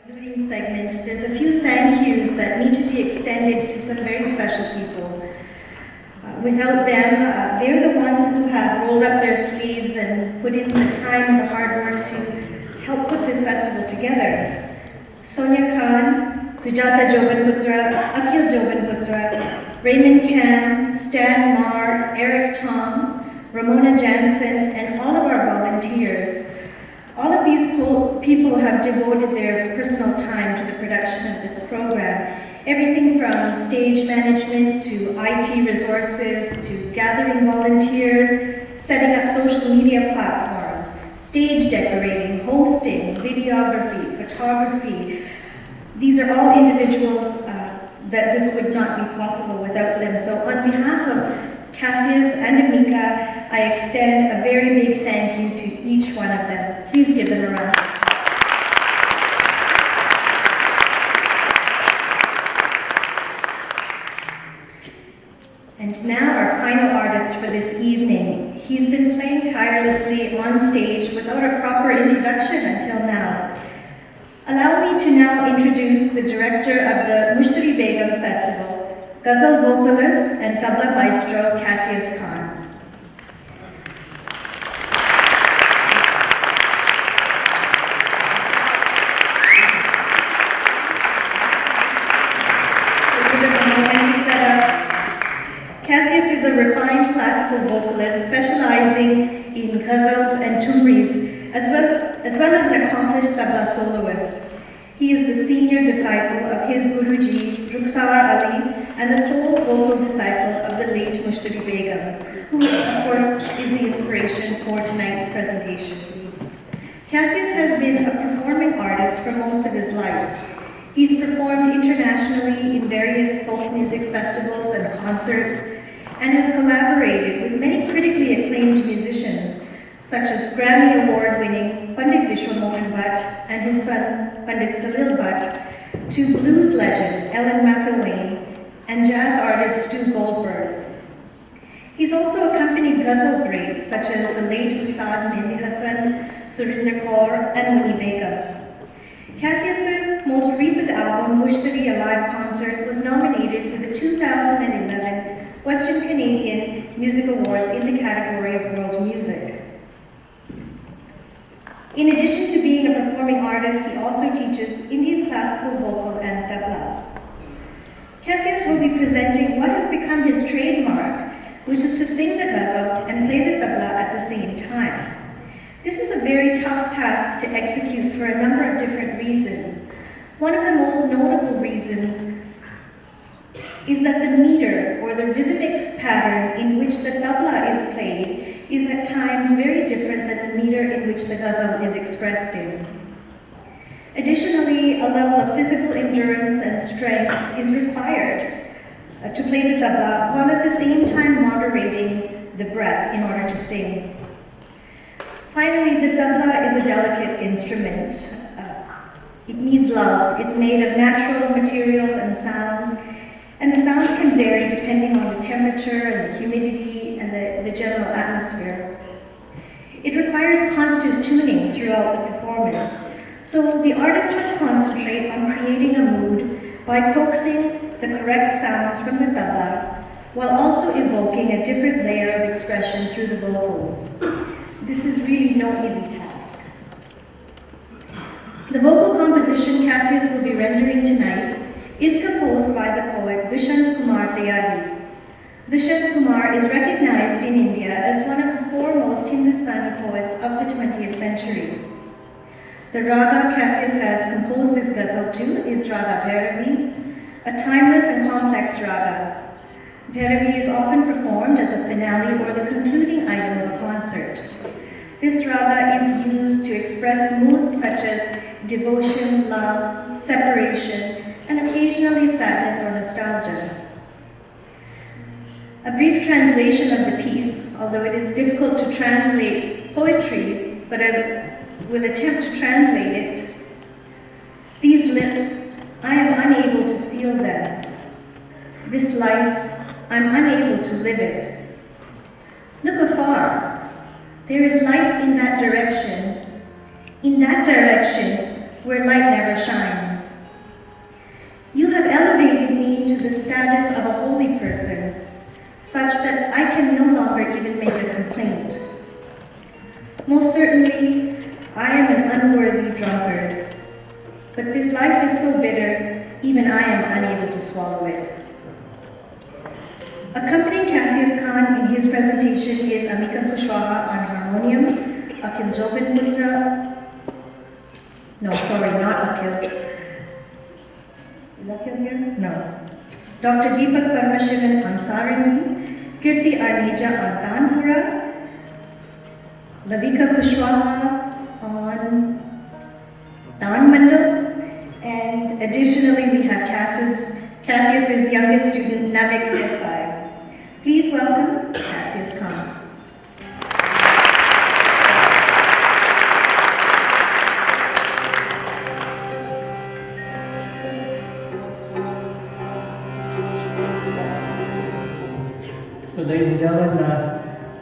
Concluding segment, there's a few thank yous that need to be extended to some very special people. Without them, they're the ones who have rolled up their sleeves and put in the time and the hard work to help put this festival together. Sonia Khan, Sujata Jobanputra, Akhil Jobanputra, Raymond Kam, Stan Marr, Eric Tom, Ramona Jansen, and all of our volunteers. All of these people have devoted their personal time to the production of this program. Everything from stage management to IT resources to gathering volunteers, setting up social media platforms, stage decorating, hosting, videography, photography. These are all individuals that this would not be possible without them. So on behalf of Cassius and Amika, I extend a very big thank you to each one of them. Please give them a round. And now our final artist for this evening. He's been playing tirelessly on stage without a proper introduction until now. Allow me to now introduce the director of the Mushtari Begum Festival, Ghazal vocalist and Tabla maestro Cassius Khan. Cassius is a refined classical vocalist specializing in ghazals and tumris, as well as an accomplished tabla soloist. He is the senior disciple of his Guruji, Rukhsar Ali, and the sole vocal disciple of the late Mushtari Begum, who, of course, is the inspiration for tonight's presentation. Cassius has been a performing artist for most of his life. He's performed internationally in various folk music festivals and concerts, and has collaborated with many critically acclaimed musicians, such as Grammy Award-winning Pandit Vishwamohan Bhatt and his son Pandit Salil Bhatt, to blues legend Ellen McElwain and jazz artist Stu Goldberg. He's also accompanied ghazal greats such as the late Ustad Mehdi Hassan, Surinder Kaur, and Muni Begum. Cassius's most recent album, Mushtari, a Live Concert, was nominated for the 2011 Western Canadian Music Awards in the category of World Music. In addition to being a performing artist, he also teaches Indian classical vocal and tabla. Cassius will be presenting what has become his trademark, which is to sing the ghazal and play the tabla at the same time. This is a very tough task to execute for a number of different reasons. One of the most notable reasons is that the meter, or the rhythmic pattern in which the tabla is played, is at times very different than the meter in which the ghazal is expressed in. Additionally, a level of physical endurance and strength is required to play the tabla, while at the same time moderating the breath in order to sing. Finally, the tabla is a delicate instrument. It needs love. It's made of natural materials and sounds, and the sounds can vary depending on the temperature and the humidity and the general atmosphere. It requires constant tuning throughout the performance, so the artist must concentrate on creating a mood by coaxing the correct sounds from the tabla, while also evoking a different layer of expression through the vocals. This is really no easy task. The vocal composition Cassius will be rendering tonight is composed by the poet Dushant Kumar Tyagi. Dushant Kumar is recognized in India as one of the foremost Hindustani poets of the 20th century. The raga Cassius has composed this ghazal to is Raga Bhairavi, a timeless and complex raga. Bhairavi is often performed as a finale or the concluding item of a concert. This raga is used to express moods such as devotion, love, separation, and occasionally sadness or nostalgia. A brief translation of the piece, although it is difficult to translate poetry, but I will attempt to translate it. These lips, I am unable to seal them. This life, I'm unable to live it. Look afar. There is light in that direction. In that direction, where light never shines. You have elevated me to the status of a holy person, such that I can no longer even make a complaint. Most certainly, I am an unworthy drunkard, but this life is so bitter, even I am unable to swallow it. Accompanying Cassius Khan in his presentation is Amika Kushwaha on harmonium, Akil Jobin Putra, no, sorry, not Akil. Is Akil here? No. Dr. Deepak Paramashivan on Sarani, Kirti Arneja on Tanpura, Lavika Kushwaha on Tan Mandal, and additionally we have Cassius's youngest student, Navik Desai. Please welcome Cassius Khan. So ladies and gentlemen,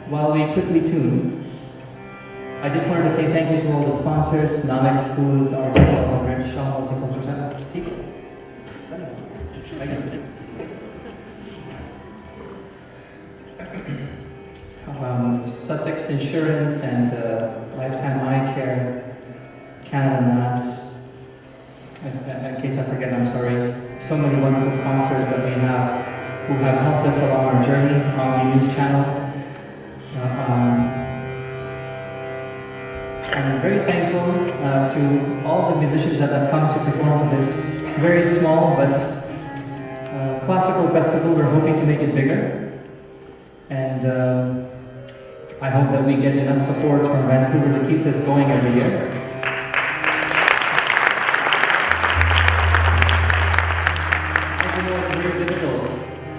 while we quickly tune, I just wanted to say thank you to all the sponsors, Nanak Foods, Article, Sussex Insurance and Lifetime Eye Care, Canada Maps. In case I forget, I'm sorry. So many wonderful sponsors that we have who have helped us along our journey on the news channel. I'm very thankful to all the musicians that have come to perform for this very small but classical festival. We're hoping to make it bigger. And I hope that we get enough support from Vancouver to keep this going every year. As you know, it's very difficult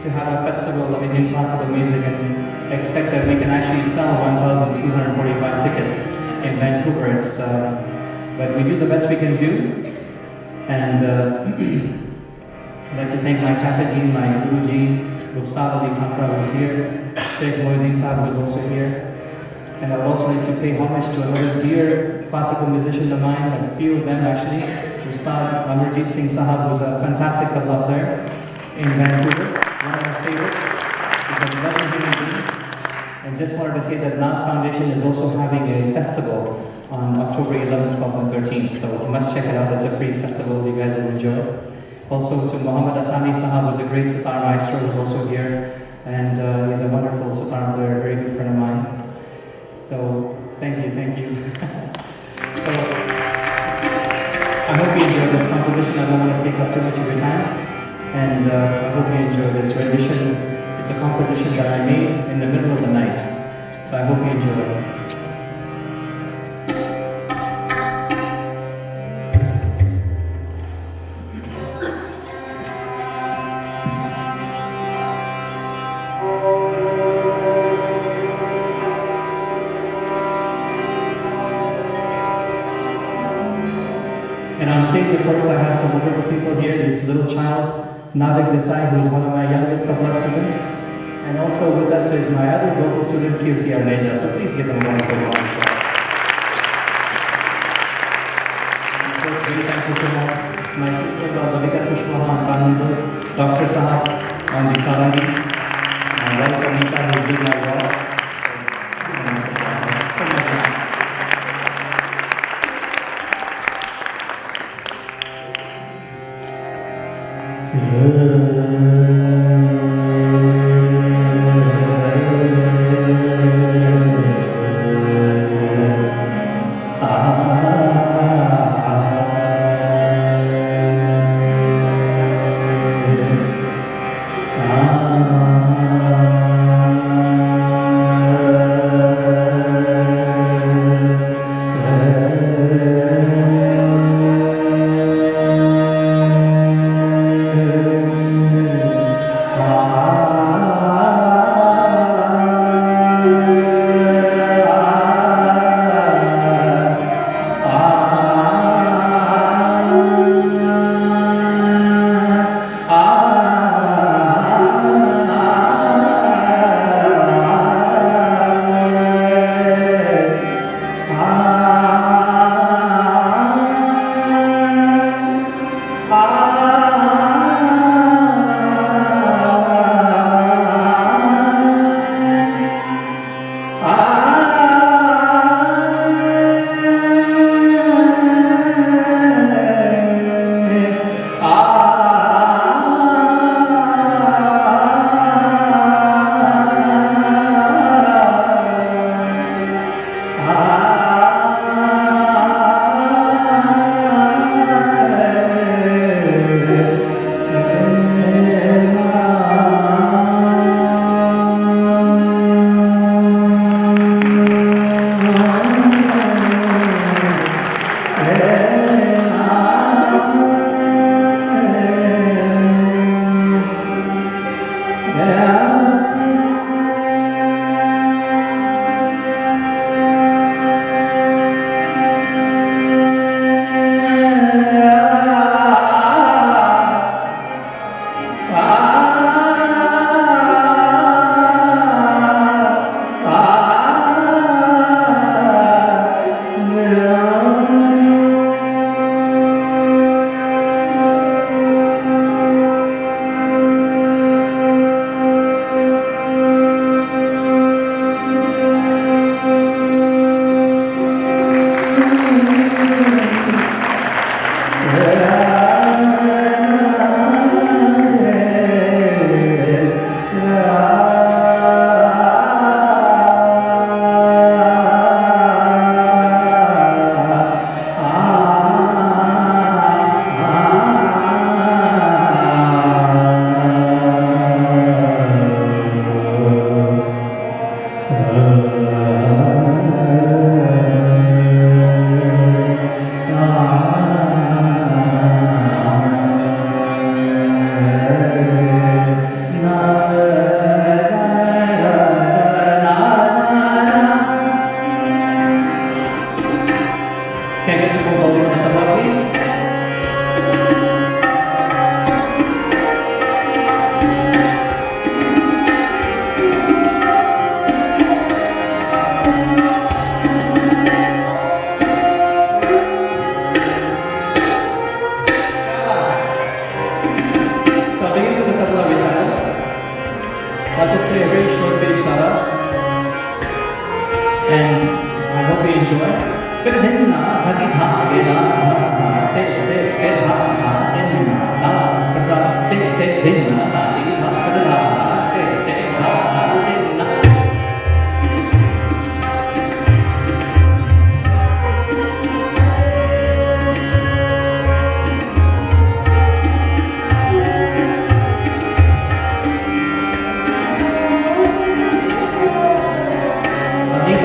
to have a festival of Indian classical music and expect that we can actually sell 1,245 tickets in Vancouver. But we do the best we can do. And I'd like to thank my Chachaji, my Guruji, Rukhsar Ali Khan Sahib who's here, Sheikh Mohiddin Sahib who's also here. And I would also like to pay homage to another dear classical musician of mine, a few of them actually, Ustad Amarjit Singh Sahib, who's a fantastic tabla player in Vancouver, one of my favorites. He's a lovely human being. And just wanted to say that Nath Foundation is also having a festival on October 11th, 12th, and 13th. So you must check it out. It's a free festival you guys will enjoy. Also to Muhammad Asani Sahab, who's a great sitar maestro, who's also here. And he's a wonderful sitar player, a very good friend of mine. So thank you. So I hope you enjoy this composition. I don't want to take up too much of your time. And I hope you enjoy this rendition. It's a composition that I made in the middle of the night. So I hope you enjoy it. And on stage, of course, I have some wonderful people here. This little child, Navik Desai, who is one of my youngest tabla students. And also with us is my other vocal student, Kirti Arneja. So please give them a wonderful round of applause. And of course, very thankful to my sister, Lavika Kushwaha on Tanmandal, Dr. Sahab on the Sarani, my wife Amika, who's doing my work.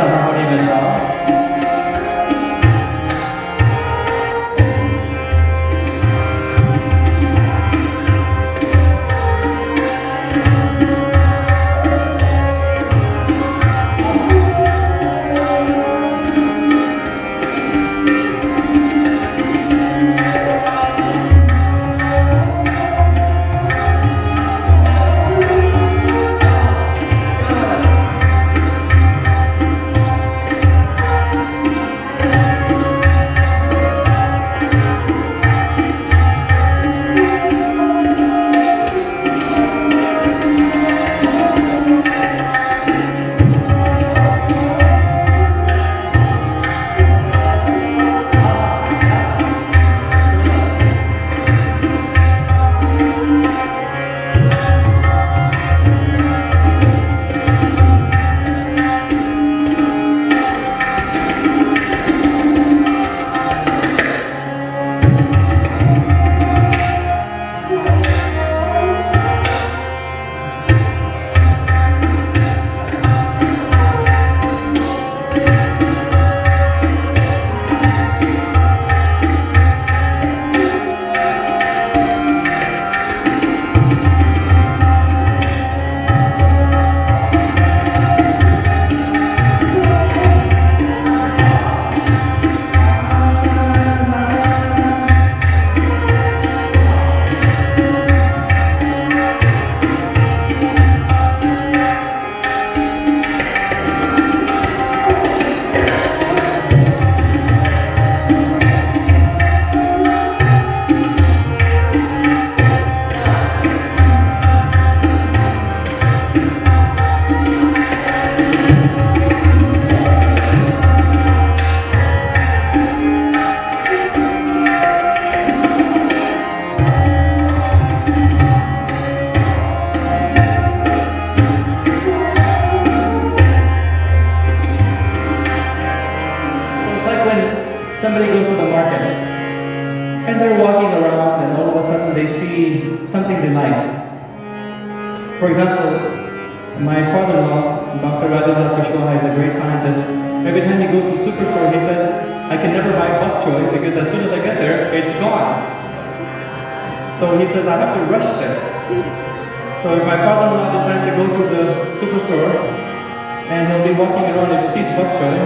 Harmonium as well. somebody goes to the market and they're walking around and all of a sudden they see something they like. For example, my father-in-law, Dr. Kushwaha, is a great scientist. Every time he goes to superstore, he says, I can never buy bok choy because as soon as I get there, it's gone. So he says, I have to rush there. So if my father-in-law decides to go to the superstore and he'll be walking around, if he sees bok choy,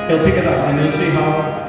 he'll pick it up and he'll see how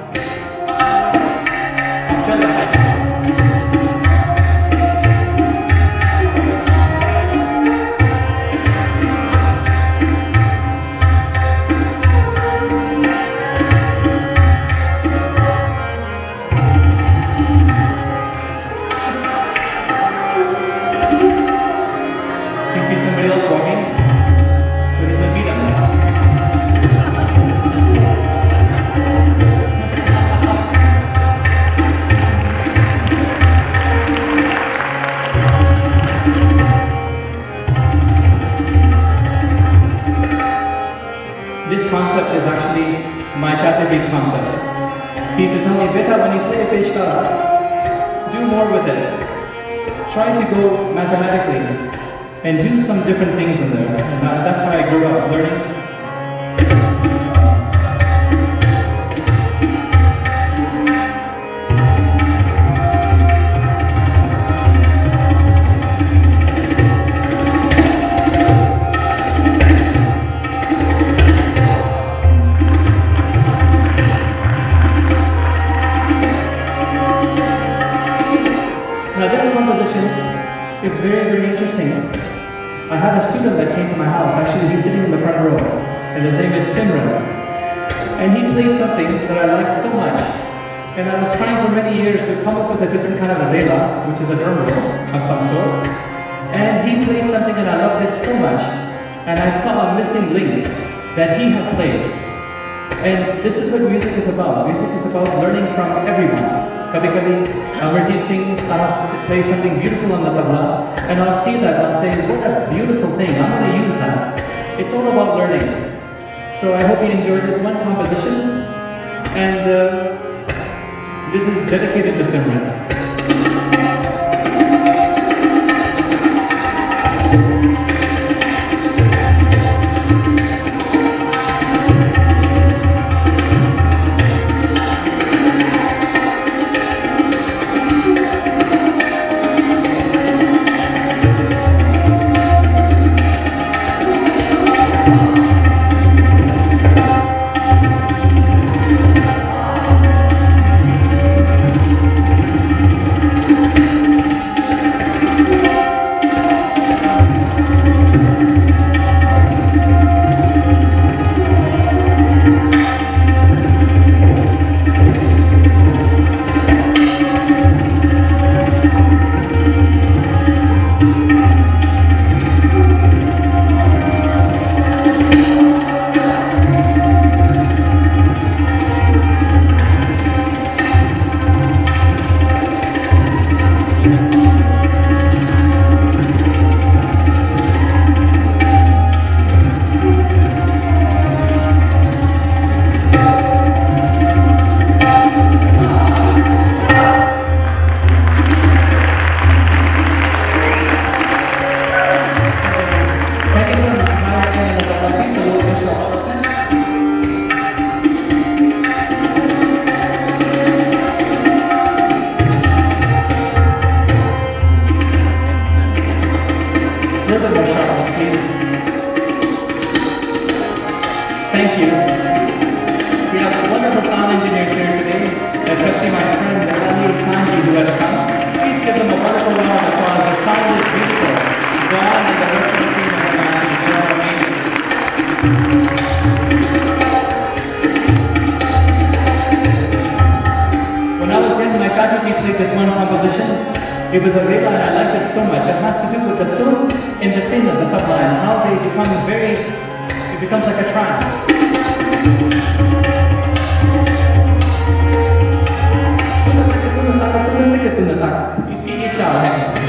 beta, when you play a peshka, do more with it. Try to go mathematically and do some different things in there. And that's how I grew up learning. It's very, very interesting. I had a student that came to my house. Actually, he's sitting in the front row, and his name is Simran. And he played something that I liked so much. And I was trying for many years to come up with a different kind of a rela, which is a drum roll of some sort. And he played something and I loved it so much. And I saw a missing link that he had played. And this is what music is about. Music is about learning from everyone. Kabhi-kabhi, Amarjit Singh plays something beautiful on the tabla, and I'll see that and I'll say, what a beautiful thing, I'm going to use that. It's all about learning. So I hope you enjoyed this one composition, and this is dedicated to Simran. It was a rela and I liked it so much. It has to do with the tun and the tin of the tabla and how they become it becomes like a trance. इसकी ये चाल है.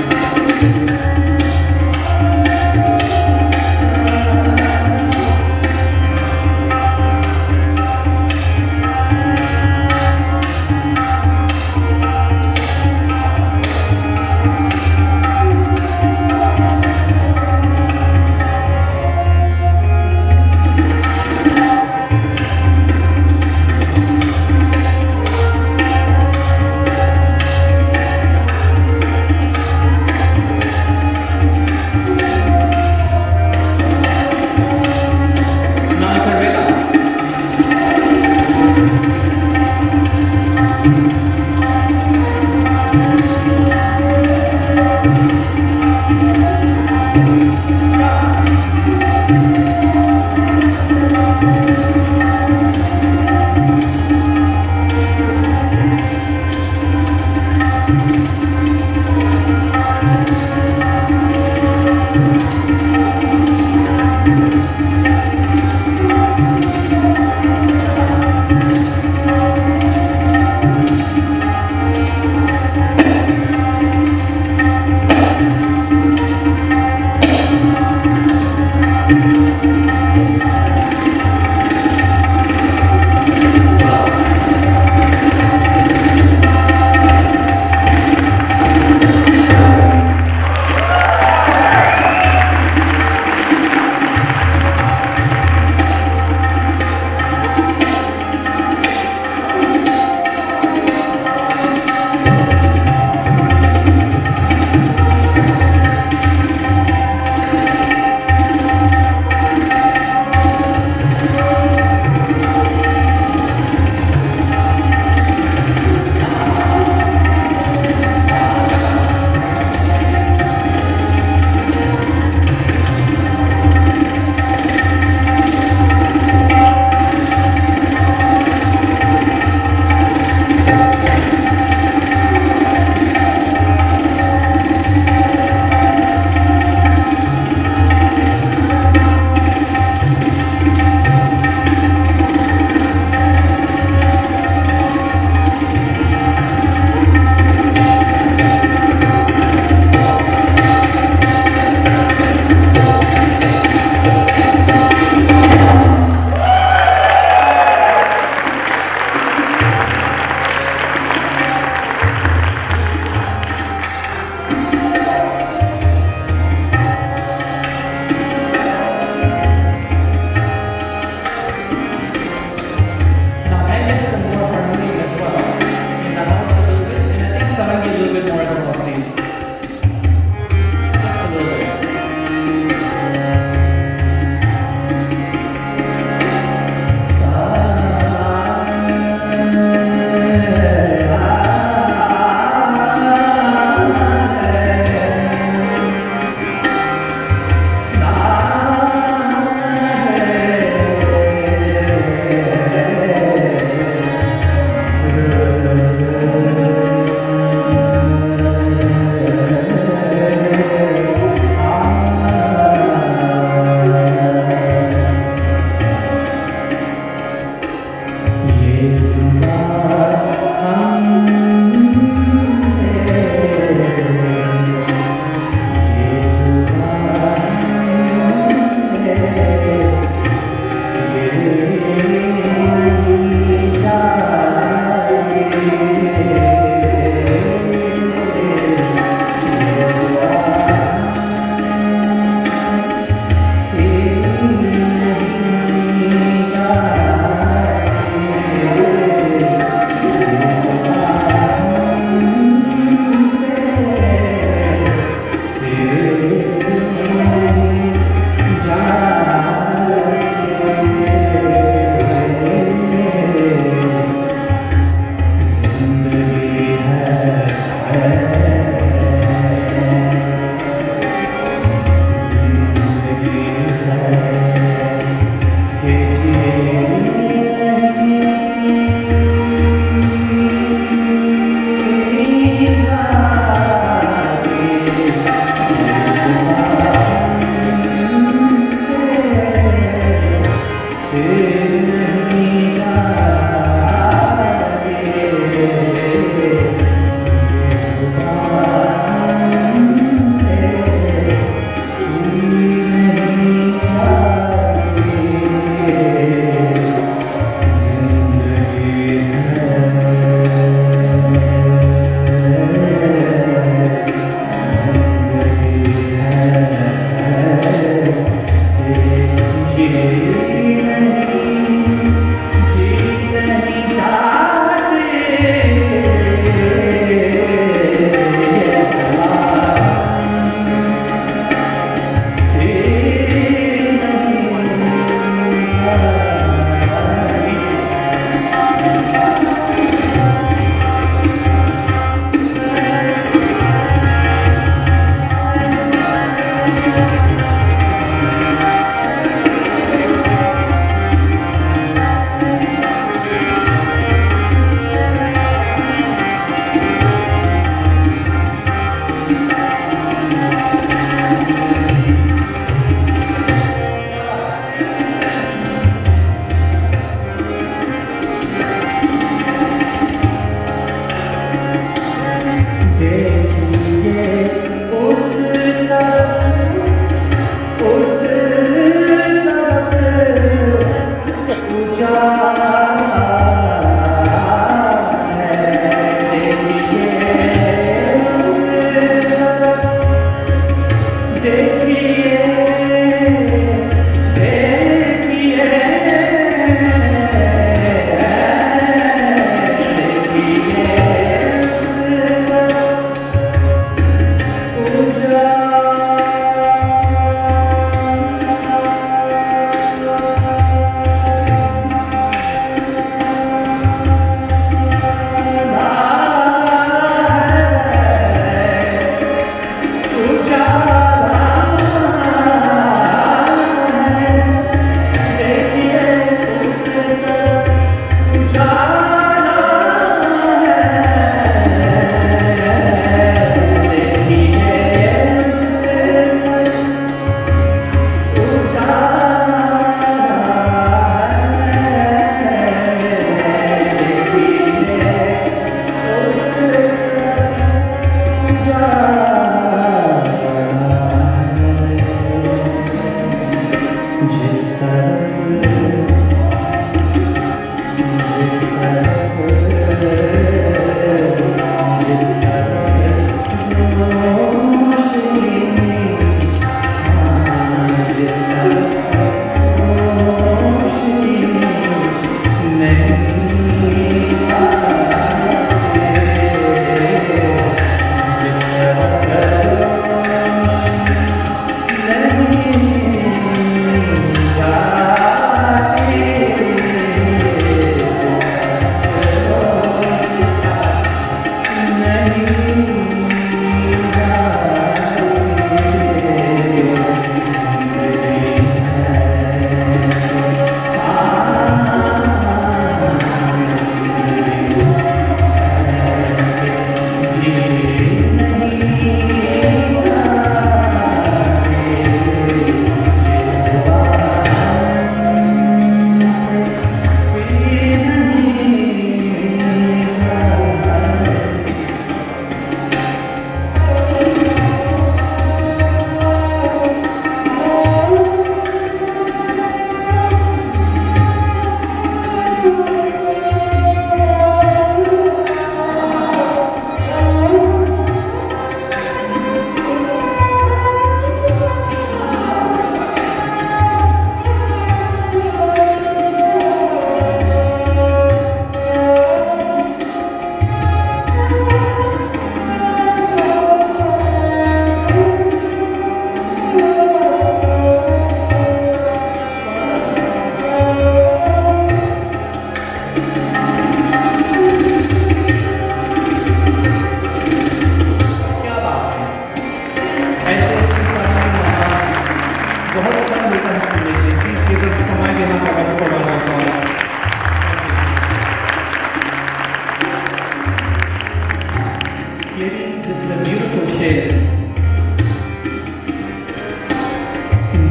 This is a beautiful shape.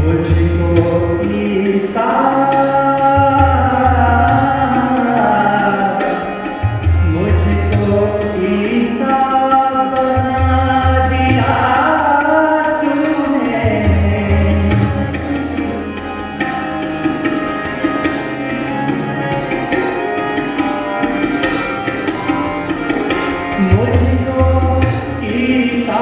मुझको ईसा मुझको ईसा बना दिया तूने मुझको ईसा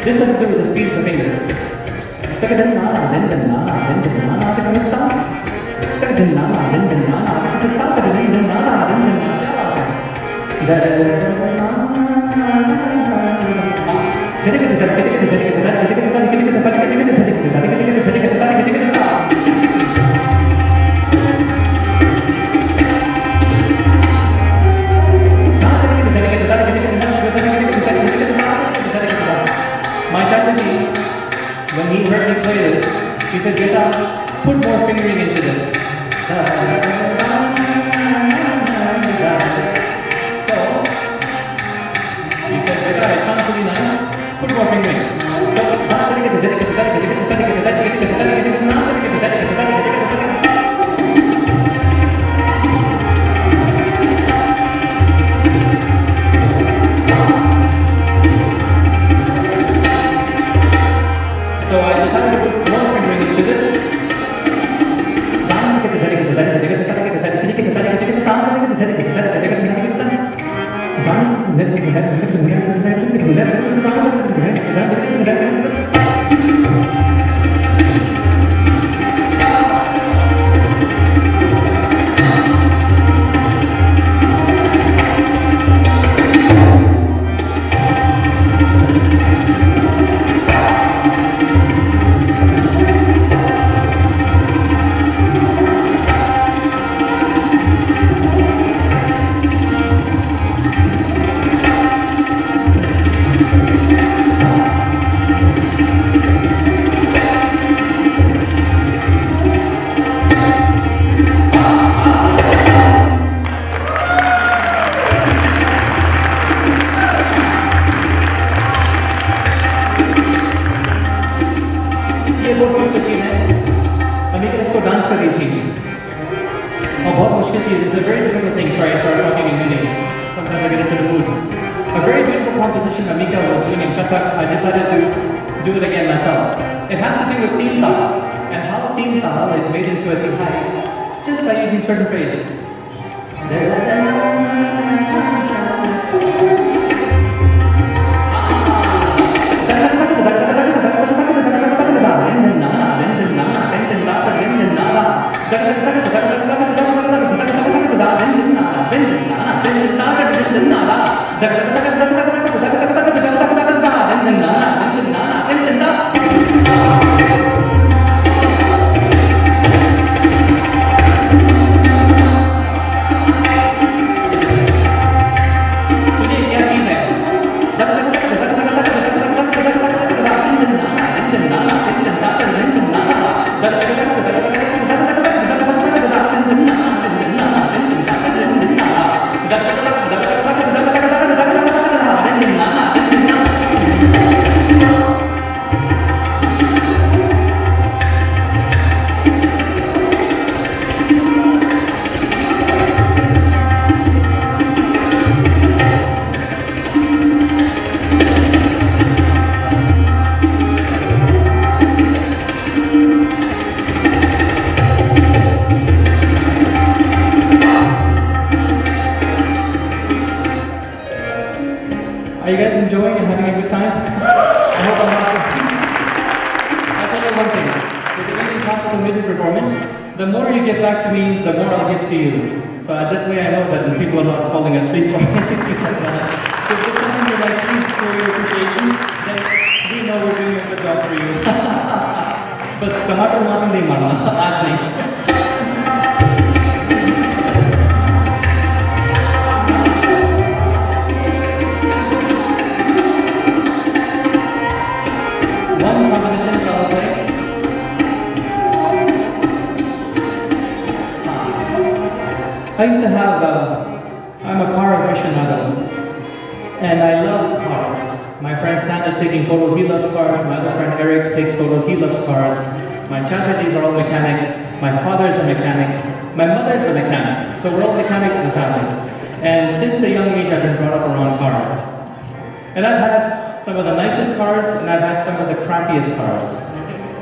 This has to do with the speed of the fingers. बहुत मुश्किल चीज़, it's a very difficult thing. Sorry, I started talking in Hindi. Sometimes I get into the mood. A very beautiful composition Amika was doing in Kathak. I decided to do it again myself. It has to do with Teentaal and how Teentaal is made into a Tihai just by using certain phrases. Are you guys enjoying and having a good time? I hope I'm not. I'll tell you one thing. With the Indian classical music performance, the more you give back to me, the more I'll give to you. So that way I know that the people are not falling asleep or anything like that. So if there's something you like, please show your appreciation, then we know we're doing a good job for you. But tomato nahin nahi marna, aaj nahi. One composition that I'll play. I used to have, I'm a car aficionado, and I love cars. My friend Stan is taking photos, he loves cars. My other friend Eric takes photos, he loves cars. My chachajis are all mechanics. My father is a mechanic. My mother is a mechanic. So we're all mechanics in the family. And since a young age, I've been brought up around cars. And I've had some of the nicest cars, and I've had some of the crappiest cars.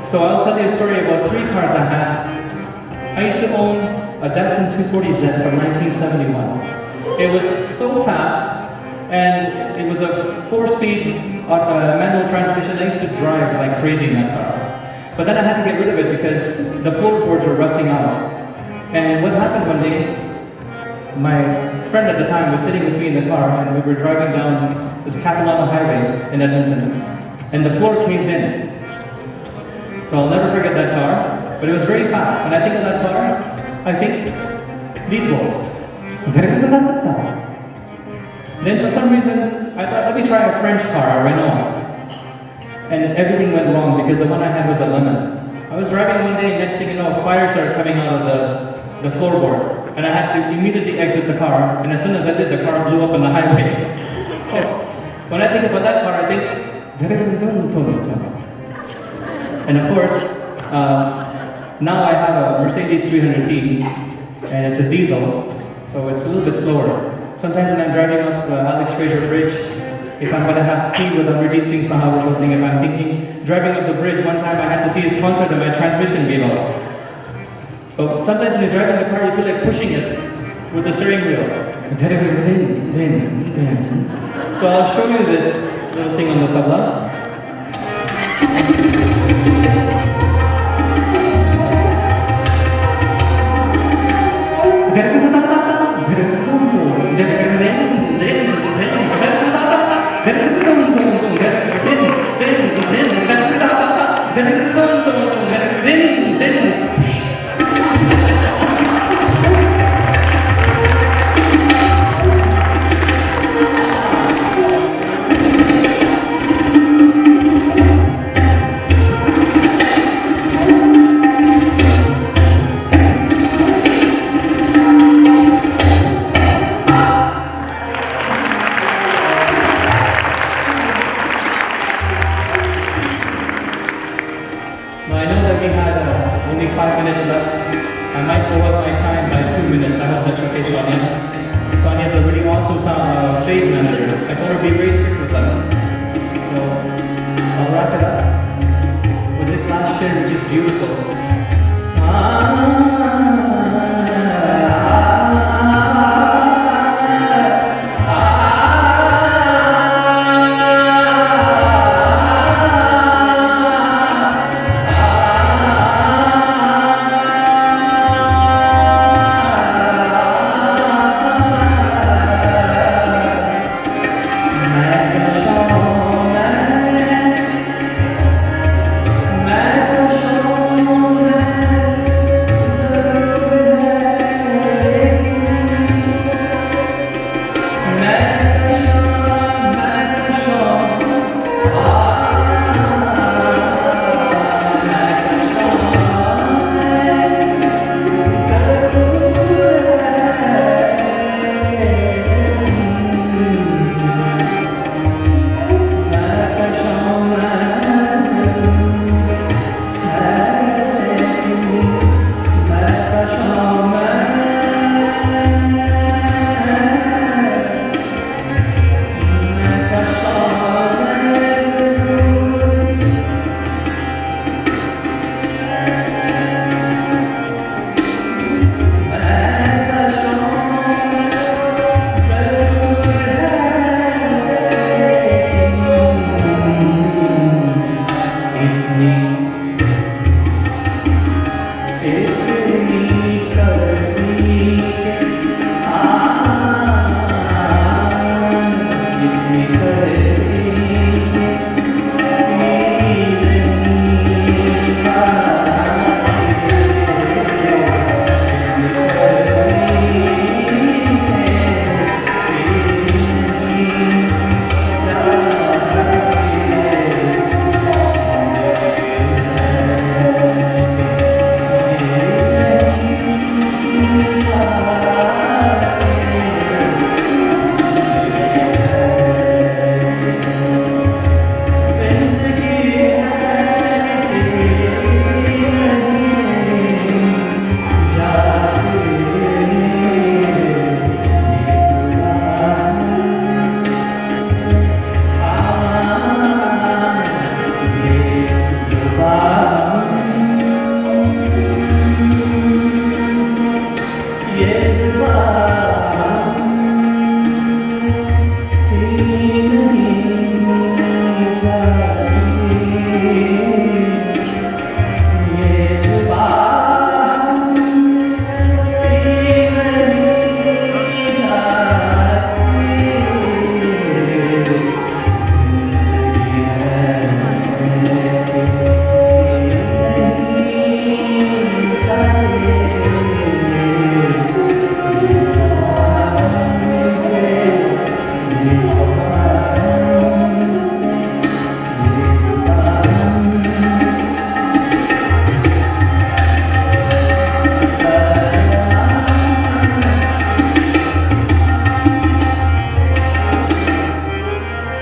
So I'll tell you a story about 3 cars I had. I used to own a Datsun 240Z from 1971. It was so fast, and it was a 4-speed manual transmission. I used to drive like crazy in that car. But then I had to get rid of it because the floorboards were rusting out. And what happened one day, my friend at the time was sitting with me in the car, and we were driving down this Capilano Highway in Edmonton, and the floor caved in. So I'll never forget that car, but it was very fast. When I think of that car, I think these balls. Then for some reason, I thought, let me try a French car, a Renault. And everything went wrong because the one I had was a lemon. I was driving one day, and next thing you know, fire started coming out of the floorboard. And I had to immediately exit the car, and as soon as I did, the car blew up on the highway. So, when I think about that car, I think, and of course, now I have a Mercedes 300D, and it's a diesel, so it's a little bit slower. Sometimes when I'm driving up Alex Fraser Bridge, if I'm going to have tea with Amarjit Singh Sahab or something, if I'm thinking, driving up the bridge, one time I had to see his concert and my transmission gave out. But sometimes when you drive in the car, you feel like pushing it with the steering wheel. So I'll show you this little thing on the tabla. today, Sonia. Sonia is a really awesome stage manager. I told her to be very strict with us. So I'll wrap it up with this last share, which is beautiful.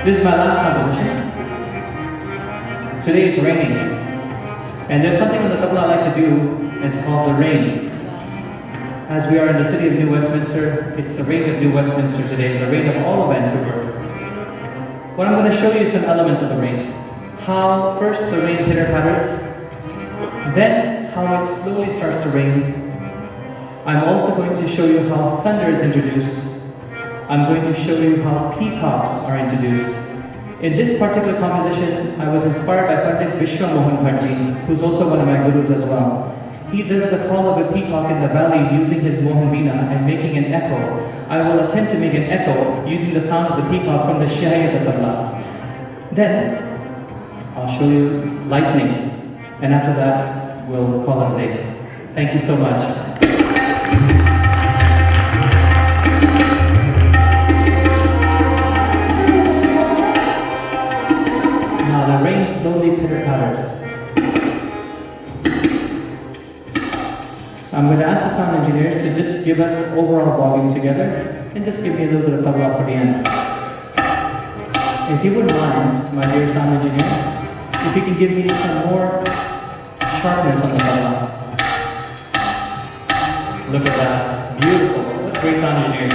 This is my last composition. Today it's raining. And there's something on the tabla I like to do, it's called the rain. As we are in the city of New Westminster, it's the rain of New Westminster today, the rain of all of Vancouver. What I'm going to show you some elements of the rain. How first the rain pitter-patters, then how it slowly starts to rain. I'm also going to show you how thunder is introduced. I'm going to show you how peacocks are introduced. In this particular composition, I was inspired by Pandit Vishwa Mohan Bhattji, who's also one of my gurus as well. He does the call of a peacock in the valley using his Mohan Veena and making an echo. I will attempt to make an echo using the sound of the peacock from the shiqayat of Tabla. Then, I'll show you lightning. And after that, we'll call it a day. Thank you so much. The rain slowly pitter-patters. I'm going to ask the sound engineers to just give us overall volume together and just give me a little bit of tabla for the end. If you wouldn't mind, my dear sound engineer, if you can give me some more sharpness on the tabla. Look at that. Beautiful. great sound engineers.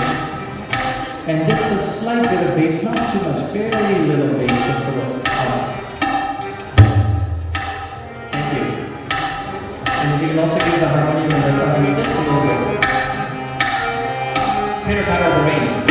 And just a slight bit of bass, not too much, very little bass, just for the out. Thank you. And you can also give the harmonium and the sound just a little bit. Pitter patter of the rain.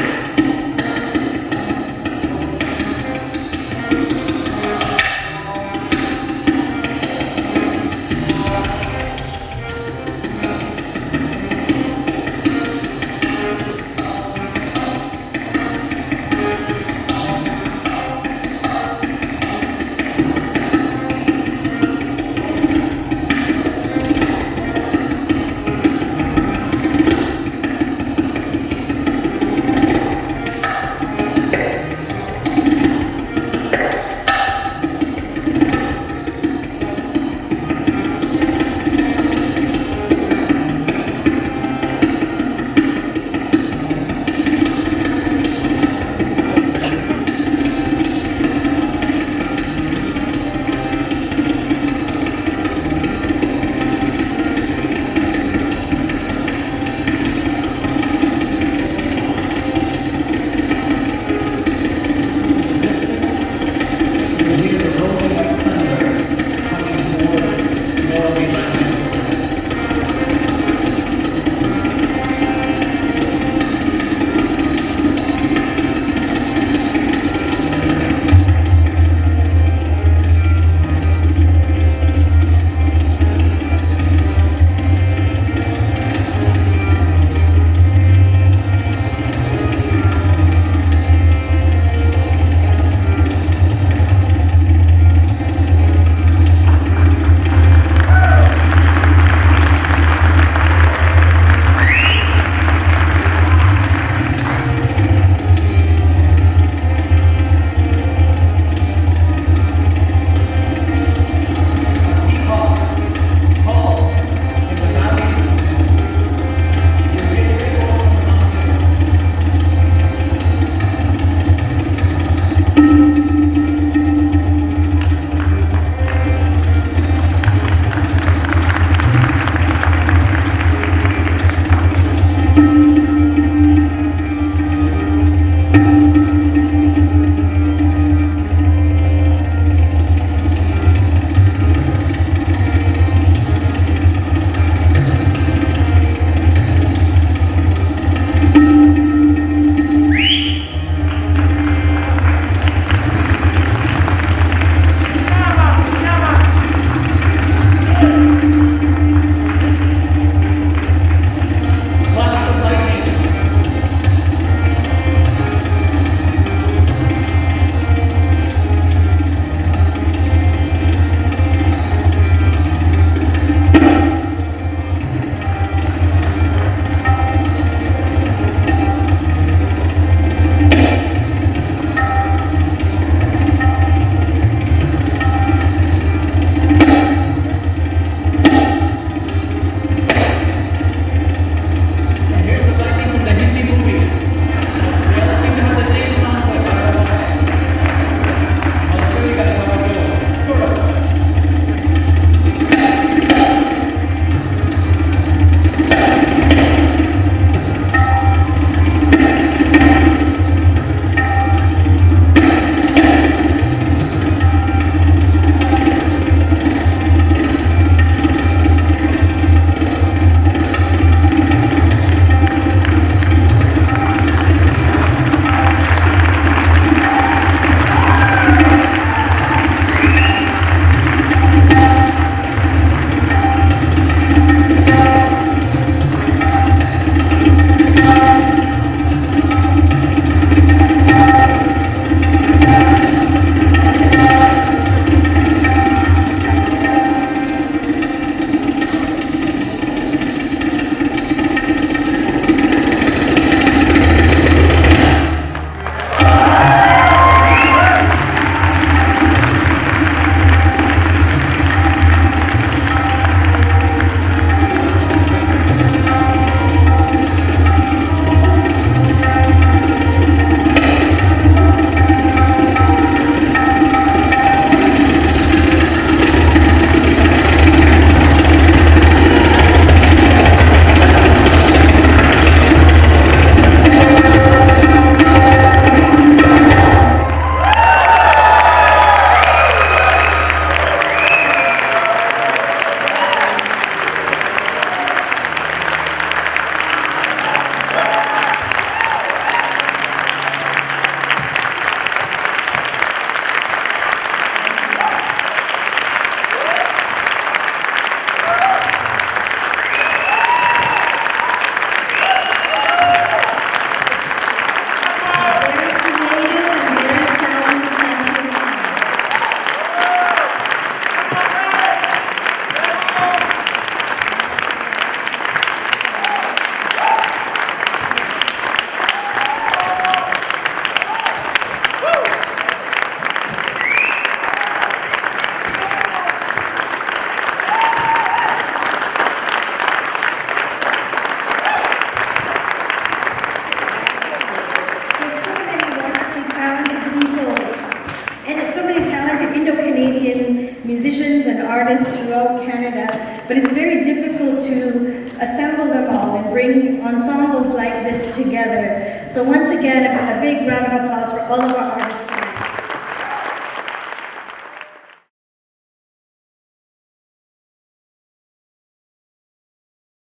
artists throughout Canada, but it's very difficult to assemble them all and bring ensembles like this together. So once again, a big round of applause for all of our artists today.